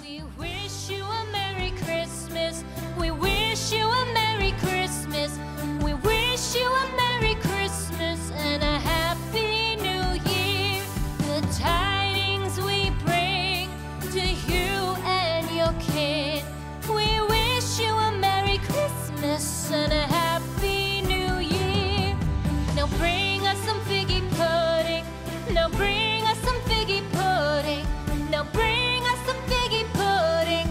We wish you a Merry Christmas. We wish you a Merry Christmas. We wish you a Merry Christmas and a Happy New Year. The tidings we bring to you and your kin. We wish you a Merry Christmas and a Happy New Year. Now bring us some figgy pudding. Now bring us some figgy pudding. Now bring us some figgy pudding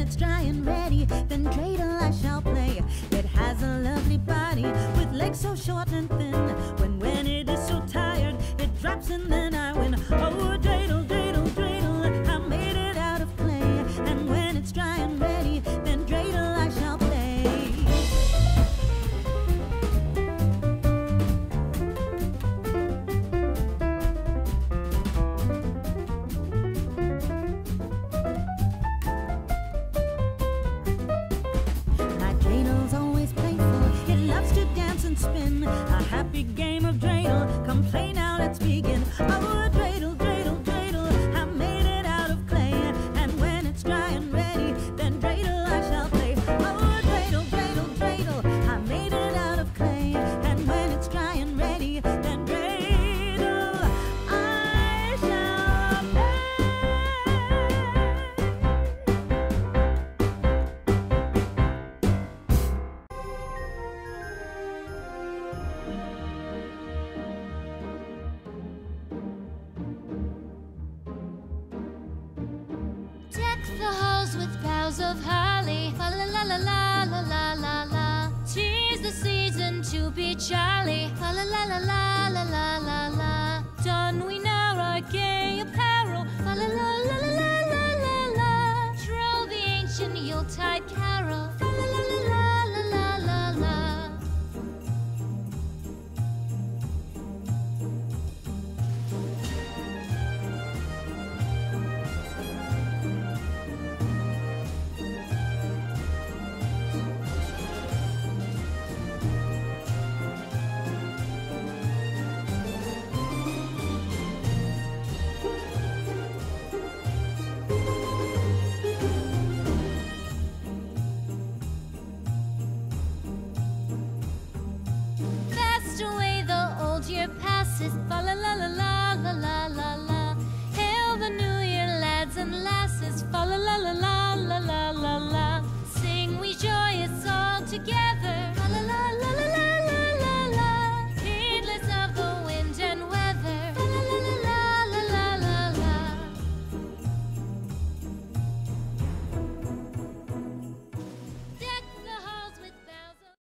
it's dry and ready, then dreidel I shall play. It has a lovely body with legs so short and thin. When it is so tired, it drops and then I win. Oh, dreidel, dreidel, dreidel, I made it out of clay. And when it's dry and ready, then dreidel I shall play. Spin a happy game of dreidel. Come play now, let's begin. Oh, dreidel, dreidel, dreidel, I made it out of clay. And when it's dry and ready, then dreidel I shall play. Oh, dreidel, dreidel, dreidel, I made it out of clay. And when it's dry and ready, then dreidel I shall play. Deck the halls with boughs of holly, la la la la la la la la la. 'Tis the season to be jolly, la la la la la la la la la. Don we now our gay